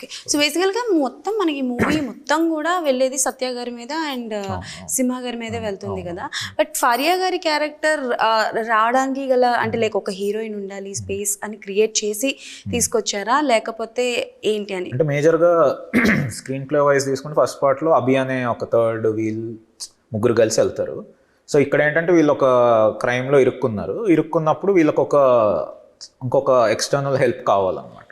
Okay. So బేసికల్గా మొత్తం మనకి మూవీ మొత్తం కూడా వెళ్ళేది సత్య గారి మీద అండ్ సింహ గారి మీదే వెళ్తుంది కదా. బట్ ఫరియా గారి క్యారెక్టర్ రావడానికి గల అంటే లైక్ ఒక హీరోయిన్ ఉండాలి స్పేస్ అని క్రియేట్ చేసి తీసుకొచ్చారా లేకపోతే ఏంటి అని? అంటే మేజర్గా స్క్రీన్ ప్లే వైజ్ తీసుకుంటే ఫస్ట్ పార్ట్లో అభి అనే ఒక థర్డ్ వీల్ ముగ్గురు కలిసి వెళ్తారు. సో ఇక్కడ ఏంటంటే వీళ్ళు ఒక క్రైమ్లో ఇరుక్కున్నప్పుడు వీళ్ళకి ఇంకొక ఎక్స్టర్నల్ హెల్ప్ కావాలన్నమాట.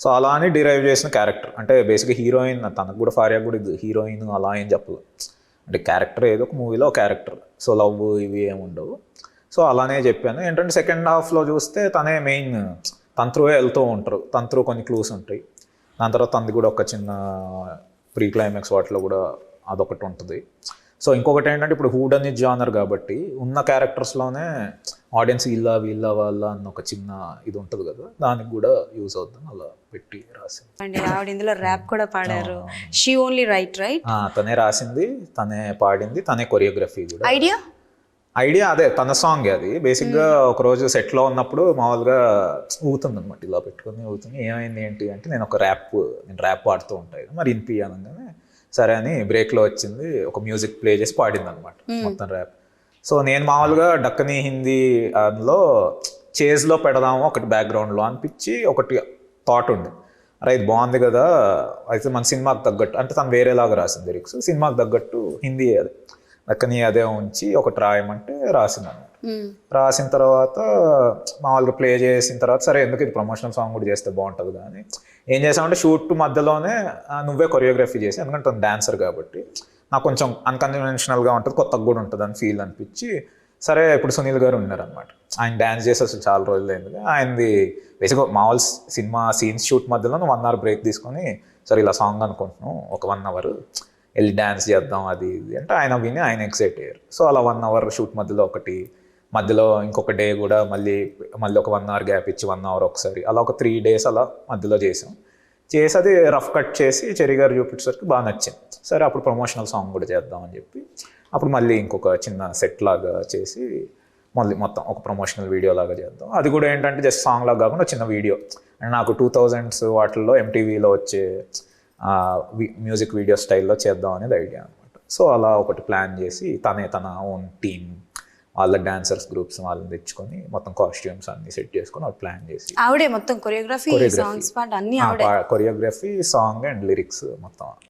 సో అలా అని డిరైవ్ చేసిన క్యారెక్టర్. అంటే బేసిక్గా హీరోయిన్ తనకు కూడా ఫారియా కూడా హీరోయిన్ అలా ఏం చెప్పదు. అంటే క్యారెక్టర్ ఏదో ఒక మూవీలో క్యారెక్టర్. సో లవ్ ఇవి ఏమి ఉండవు. సో అలానే చెప్పాను. ఏంటంటే సెకండ్ హాఫ్లో చూస్తే తనే మెయిన్ తంత్రువే వెళ్తూ ఉంటారు. తంత్రు కొన్ని క్లూస్ ఉంటాయి. దాని తర్వాత తనది కూడా ఒక చిన్న ప్రీ క్లైమాక్స్ వాటిలో కూడా అదొకటి ఉంటుంది. సో ఇంకొకటి ఏంటంటే ఇప్పుడు హూడ్ అని జానర్ కాబట్టి ఉన్న క్యారెక్టర్స్లోనే ఆడియన్స్ వీళ్ళ వాళ్ళ అన్న ఒక చిన్న ఇది ఉంటుంది కదా, దానికి కూడా యూజ్ అవుతుంది అలా పెట్టి రాసింది. అండ్ ఆవిడ ఇందులో ర్యాప్ కూడా పాడారు. షీ ఓన్లీ రైట్ తనే రాసింది, తనే పాడింది, తనే కొరియోగ్రఫీ కూడా. ఐడియా అదే తన సాంగ్ అది. బేసిక్గా ఒకరోజు సెట్లో ఉన్నప్పుడు మామూలుగా ఊగుతుంది అనమాట, ఇలా పెట్టుకుని ఊగుతుంది. ఏమైంది ఏంటి అంటే నేను ర్యాప్ పాడుతూ ఉంటాయి మరి ఇన్పి అనగానే సరే అని బ్రేక్లో వచ్చింది, ఒక మ్యూజిక్ ప్లే చేసి పాడింది అనమాట మొత్తం ర్యాప్. సో నేను మామూలుగా డక్కని హిందీ అందులో చేజ్లో పెడదాము ఒకటి బ్యాక్గ్రౌండ్లో అనిపించి ఒకటి థాట్ ఉంది. అరే ఇది బాగుంది కదా, అయితే మన సినిమాకి తగ్గట్టు అంటే తను వేరేలాగా రాసింది లిరిక్స్, సినిమాకి తగ్గట్టు హిందీ అదే డక్కని అదే ఉంచి ఒకటి రాయమంటే రాసింది అనమాట. రాసిన తర్వాత మామూలుగా ప్లే చేసిన తర్వాత సరే ఎందుకు ఇది ప్రమోషనల్ సాంగ్ కూడా చేస్తే బాగుంటుంది కానీ ఏం చేసామంటే షూట్ మధ్యలోనే నువ్వే కొరియోగ్రఫీ చేసి, ఎందుకంటే తను డాన్సర్ కాబట్టి నాకు కొంచెం అన్కన్వెన్షనల్గా ఉంటుంది, కొత్తగా కూడా ఉంటుంది అని ఫీల్ అనిపించి సరే ఇప్పుడు సునీల్ గారు ఉన్నారనమాట. ఆయన డ్యాన్స్ చేసి అసలు చాలా రోజులు అయింది. ఆయనది బేసిక్గా మామూలు సినిమా సీన్స్ షూట్ మధ్యలో 1 hour బ్రేక్ తీసుకొని సరే ఇలా సాంగ్ అనుకుంటున్నాం ఒక 1 hour వెళ్ళి డ్యాన్స్ చేద్దాం అది ఇది అంటే ఆయన విని ఆయన ఎక్సైట్ అయ్యారు. సో అలా 1 hour షూట్ మధ్యలో ఒకటి, మధ్యలో ఇంకొక డే కూడా మళ్ళీ ఒక 1 hour గ్యాప్ ఇచ్చి 1 hour ఒకసారి అలా ఒక 3 days అలా మధ్యలో చేసి అది రఫ్ కట్ చేసి చెరి గారు చూపించేసరికి బాగా నచ్చింది. సరే అప్పుడు ప్రమోషనల్ సాంగ్ కూడా చేద్దామని చెప్పి అప్పుడు మళ్ళీ ఇంకొక చిన్న సెట్ లాగా చేసి మళ్ళీ మొత్తం ఒక ప్రమోషనల్ వీడియో లాగా చేద్దాం. అది కూడా ఏంటంటే జస్ట్ సాంగ్ లాగా కాకుండా చిన్న వీడియో. అండ్ నాకు 2000s వాటిల్లో MTVలో వచ్చే మ్యూజిక్ వీడియో స్టైల్లో చేద్దాం అనేది ఐడియా అనమాట. సో అలా ఒకటి ప్లాన్ చేసి తన ఓన్ టీమ్ వాళ్ళ డాన్సర్స్ గ్రూప్స్ వాళ్ళని తెచ్చుకొని మొత్తం కాస్ట్యూమ్స్ అన్ని సెట్ చేసుకొని అది ప్లాన్ చేసి ఆవిడే మొత్తం కొరియోగ్రఫీ సాంగ్ అండ్ లిరిక్స్ మొత్తం